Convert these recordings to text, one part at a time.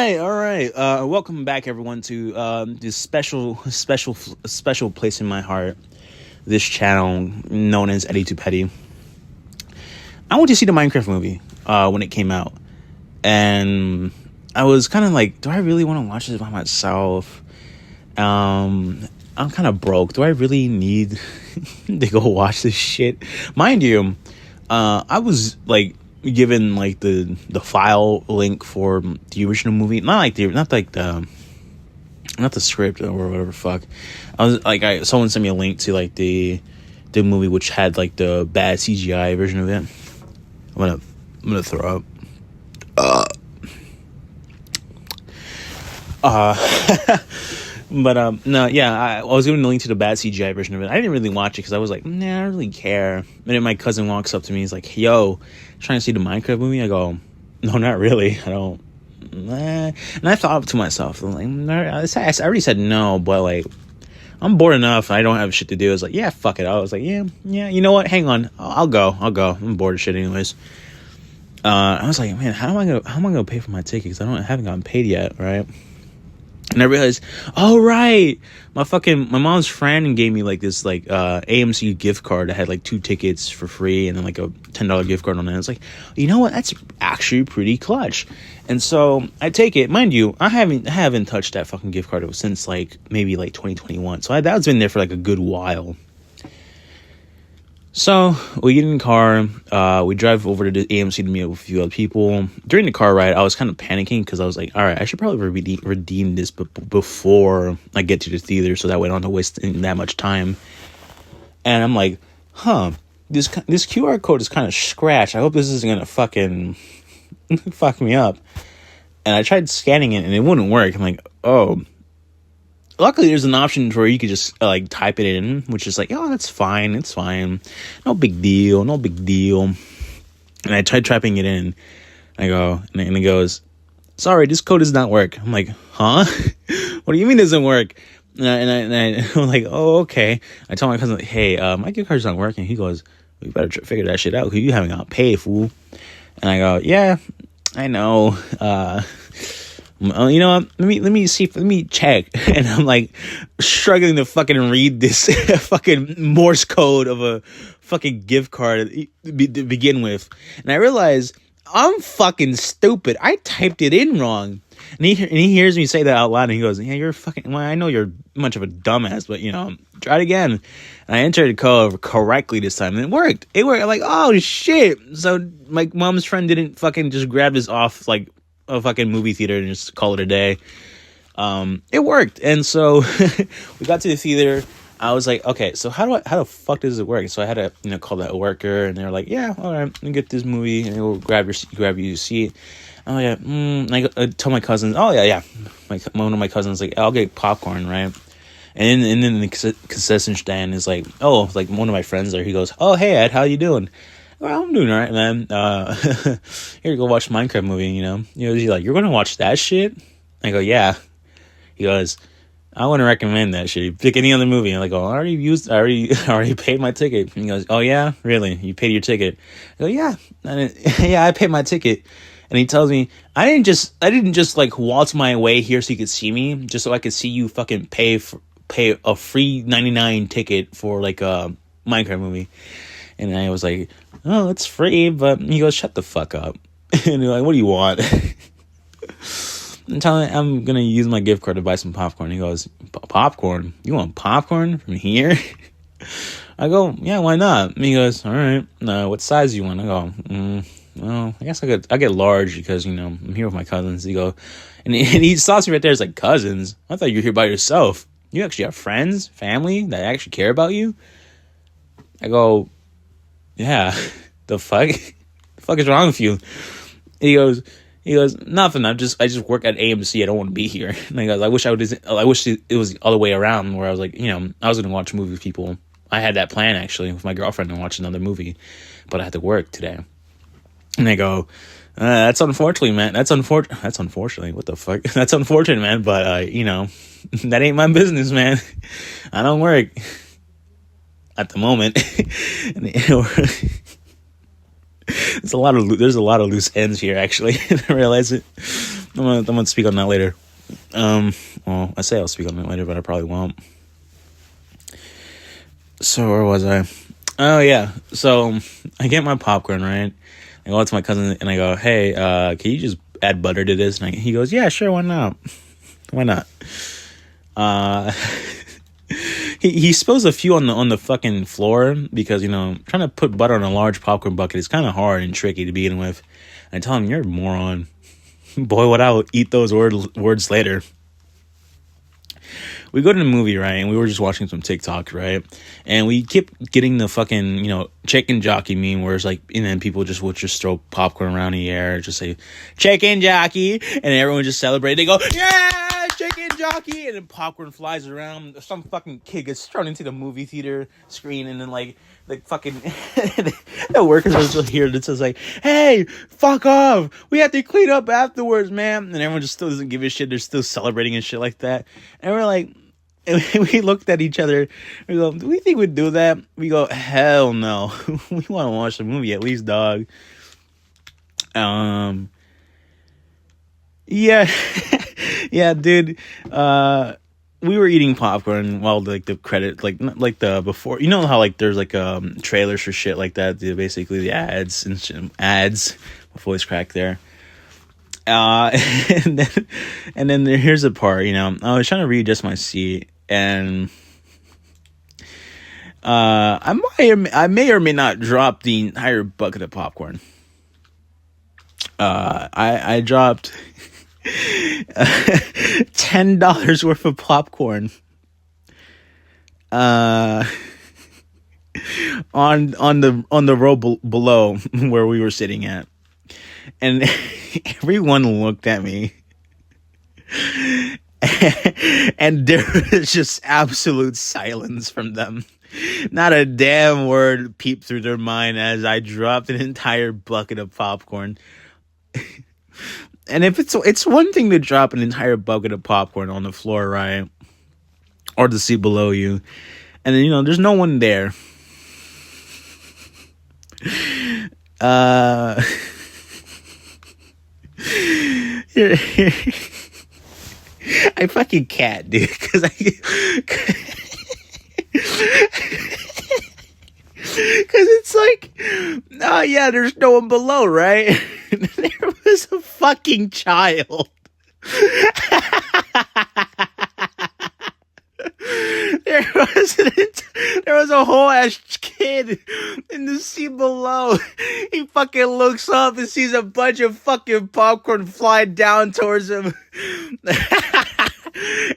All right. Welcome back, everyone, to this special place in my heart. This channel known as Eddie Too Petty. I went to see the Minecraft movie when it came out, and I was kind of like, do I really want to watch this by myself? I'm kind of broke. Do I really need to go watch this shit? Mind you, I was like given like the file link for the original movie, not the script or whatever fuck. I was like, someone sent me a link to like the movie which had like the bad CGI version of it. I'm gonna throw up. But no, yeah, I was given the link to the bad CGI version of it. I didn't really watch it because I was like, nah, I don't really care. And then my cousin walks up to me, he's like, yo, trying to see the Minecraft movie? I go, no, not really. I don't. Nah. And I thought to myself, I'm like, I already said no, but like, I'm bored enough. I don't have shit to do. I was like, yeah, fuck it. I was like, yeah, you know what? Hang on, I'll go. I'm bored of shit anyways. I was like, man, how am I gonna pay for my ticket? Because I haven't gotten paid yet, right? And I realized, oh right, my mom's friend gave me like this like AMC gift card that had like 2 tickets for free and then like a $10 gift card on it. It's like, you know what? That's actually pretty clutch. And so I take it. Mind you, I haven't touched that fucking gift card since like maybe like 2021. So that's been there for like a good while. So we get in the car, we drive over to the AMC to meet with a few other people. During the car ride, I was kind of panicking because I was like, all right, I should probably redeem this before I get to the theater so that way I don't have to waste that much time. And I'm like, this QR code is kind of scratched. I hope this isn't going to fucking fuck me up. And I tried scanning it and it wouldn't work. I'm like, oh. Luckily, there's an option where you could just like type it in, which is like, oh, that's fine. It's fine. No big deal. And I tried typing it in. I go, and it goes, sorry, this code does not work. I'm like, huh? What do you mean it doesn't work? I'm like, oh, okay. I tell my cousin, like, hey, my gift card's not working. He goes, well, you better figure that shit out because you haven't got paid, fool. And I go, yeah, I know. You know what? Let me check. And I'm like struggling to fucking read this fucking Morse code of a fucking gift card to begin with. And I realize I'm fucking stupid. I typed it in wrong. And he hears me say that out loud and he goes, yeah, you're fucking, well, I know you're much of a dumbass, but you know, try it again. And I entered the code correctly this time and it worked. I'm like, oh shit. So my mom's friend didn't fucking just grab this off like a fucking movie theater and just call it a day. It worked. And so we got to the theater. I was like, okay, so how the fuck does it work? So I had to, call that worker and they were like, yeah, all right, let me get this movie and we'll grab you a seat. Oh yeah. And I told my cousins, oh yeah. One of my cousins like, I'll get popcorn, right? And then the concession stand is like, oh, like one of my friends there, he goes, oh, hey Ed, how you doing? Well, I'm doing all right, man. Here, go watch Minecraft movie, He's like, you're going to watch that shit? I go, yeah. He goes, I wouldn't recommend that shit. Pick any other movie. I'm like, oh, I already paid my ticket. And he goes, oh, yeah? Really? You paid your ticket? I go, yeah. Yeah, I paid my ticket. And he tells me, I didn't just like waltz my way here so you could see me, just so I could see you fucking pay a free 99 ticket for like a Minecraft movie. And I was like, oh, it's free, but he goes, shut the fuck up. And you're like, what do you want? I'm telling him I'm going to use my gift card to buy some popcorn. He goes, popcorn? You want popcorn from here? I go, yeah, why not? And he goes, all right, what size do you want? I go, well, I guess I get large because, I'm here with my cousins. He go, and he stops me right there. It's like, cousins? I thought you were here by yourself. You actually have friends, family that actually care about you? I go, yeah, the fuck is wrong with you? He goes, nothing. I just work at AMC. I don't want to be here. And I goes, I wish it was the other way around where I was like, I was going to watch a movie with people. I had that plan actually with my girlfriend and watch another movie, but I had to work today. And I go, that's unfortunately, man. That's unfortunately. What the fuck? That's unfortunate, man. But that ain't my business, man. I don't work at the moment. There's a lot of loose ends here, actually. I realize it. I'm gonna speak on that later. Well, I say I'll speak on it later, but I probably won't. So where was I? Oh yeah. So I get my popcorn, right? I go out to my cousin and I go, "Hey, can you just add butter to this?" And he goes, "Yeah, sure, why not? Why not?" Uh, he spills a few on the fucking floor because trying to put butter on a large popcorn bucket is kind of hard and tricky to begin with. And I tell him, "You're a moron." Boy, would I eat those words later. We go to the movie, right? And we were just watching some TikTok, right? And we kept getting the fucking, chicken jockey meme where it's like, and then people would just throw popcorn around the air, just say, chicken jockey. And everyone just celebrate. They go, yeah, chicken jockey. And then popcorn flies around. Some fucking kid gets thrown into the movie theater screen. And then like fucking, the workers are still here that says like, hey, fuck off. We have to clean up afterwards, man. And everyone just still doesn't give a shit. They're still celebrating and shit like that. And we're like, and we looked at each other. We go, do we think we'd do that? We go, hell no. We want to watch the movie at least, dog. Yeah. Yeah, dude. We were eating popcorn while like the credit, like the before, how like there's like trailers for shit like that. Basically the ads and ads. My voice cracked there. And then here's the part. I was trying to readjust my seat, and I may or may not drop the entire bucket of popcorn. I dropped $10 worth of popcorn on the row below where we were sitting at, and everyone looked at me. And there was just absolute silence from them. Not a damn word peeped through their mind as I dropped an entire bucket of popcorn. And if it's one thing to drop an entire bucket of popcorn on the floor, right? Or the seat below you. And then, there's no one there. I fucking can't, dude, because it's like, oh yeah, there's no one below, right? There was a fucking child. There was a whole ass kid in the seat below. He fucking looks up and sees a bunch of fucking popcorn flying down towards him.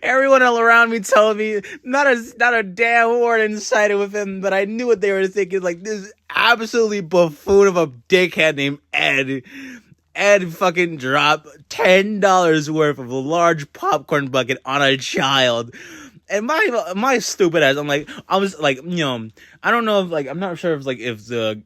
Everyone all around me telling me not a damn word inside it with him, but I knew what they were thinking. Like, this absolutely buffoon of a dickhead named Ed. Ed fucking dropped $10 worth of a large popcorn bucket on a child. And my stupid ass, I was like, I don't know if like, I'm not sure if like, if the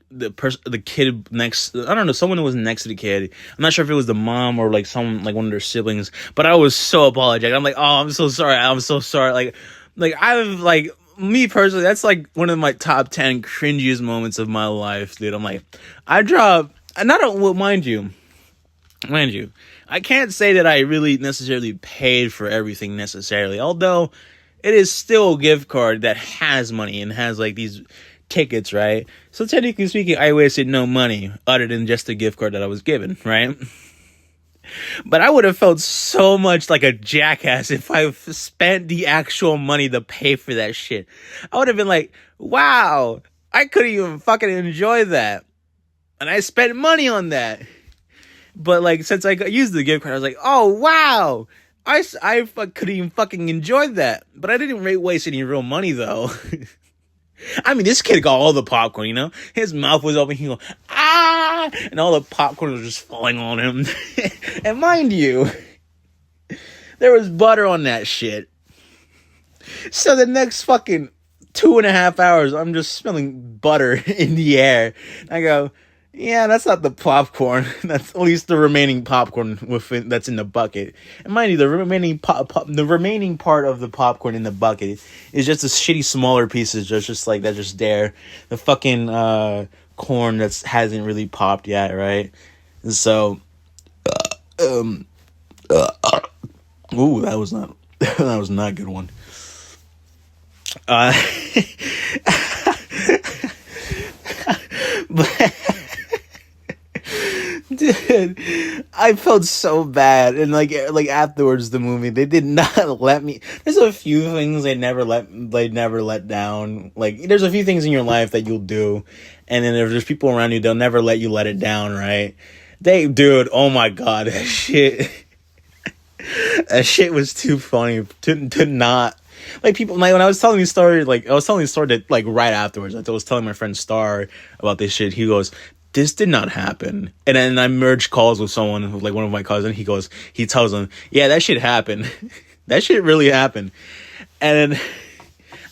kid next, I don't know, someone who was next to the kid, I'm not sure if it was the mom or like someone, like one of their siblings, but I was so apologetic. I'm like, oh, I'm so sorry. Like I've like, me personally, that's like one of my top 10 cringiest moments of my life, dude. I'm like, I dropped, and I don't, well, mind you, I can't say that I really necessarily paid for everything necessarily, although it is still a gift card that has money and has like these tickets, right? So technically speaking, I wasted no money other than just the gift card that I was given, right? But I would have felt so much like a jackass if I spent the actual money to pay for that shit. I would have been like, wow, I couldn't even fucking enjoy that. And I spent money on that. But like, since I used the gift card, I was like, oh, wow. I could even fucking enjoy that. But I didn't waste any real money, though. I mean, this kid got all the popcorn, His mouth was open. He go, ah! And all the popcorn was just falling on him. And mind you, there was butter on that shit. So the next fucking 2.5 hours, I'm just smelling butter in the air. I go, yeah, that's not the popcorn. That's at least the remaining popcorn that's in the bucket. And mind you, the remaining part of the popcorn in the bucket is just the shitty smaller pieces, just like that's just there. The fucking corn that hasn't really popped yet, right? And so, Ooh, that was not that was not a good one. Uh, but dude, I felt so bad, and like afterwards, the movie they did not let me. There's a few things they never let down. Like there's a few things in your life that you'll do, and then if there's people around you, they'll never let you let it down, right? Dude, oh my god, that shit. That shit was too funny to not like people like when I was telling the story that like right afterwards I was telling my friend Star about this shit. He goes, this did not happen. And then I merged calls with someone like one of my cousins. He tells him, yeah, that shit happened. That shit really happened. And then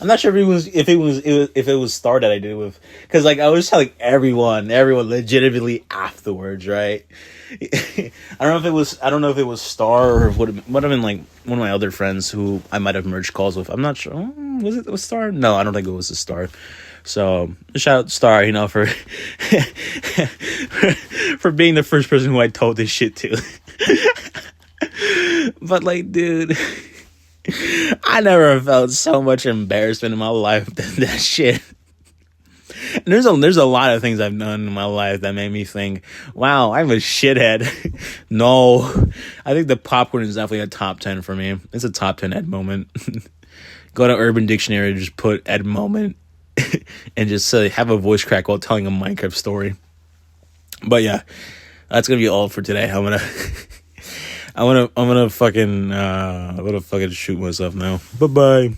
I'm not sure if it was Star that I did it with, because like I was telling everyone legitimately afterwards, right? I don't know if it was Star or would have been like one of my other friends who I might have merged calls with. I'm not sure. Was Star? No, I don't think it was a Star. So shout out Star, for for being the first person who I told this shit to. But like, dude, I never felt so much embarrassment in my life than that shit. And there's a lot of things I've done in my life that made me think, wow, I'm a shithead. No, I think the popcorn is definitely a top 10 for me. It's a top 10 Ed moment. Go to Urban Dictionary, just put Ed moment, and just have a voice crack while telling a Minecraft story. But yeah, that's gonna be all for today. I'm gonna fucking shoot myself now. Bye bye.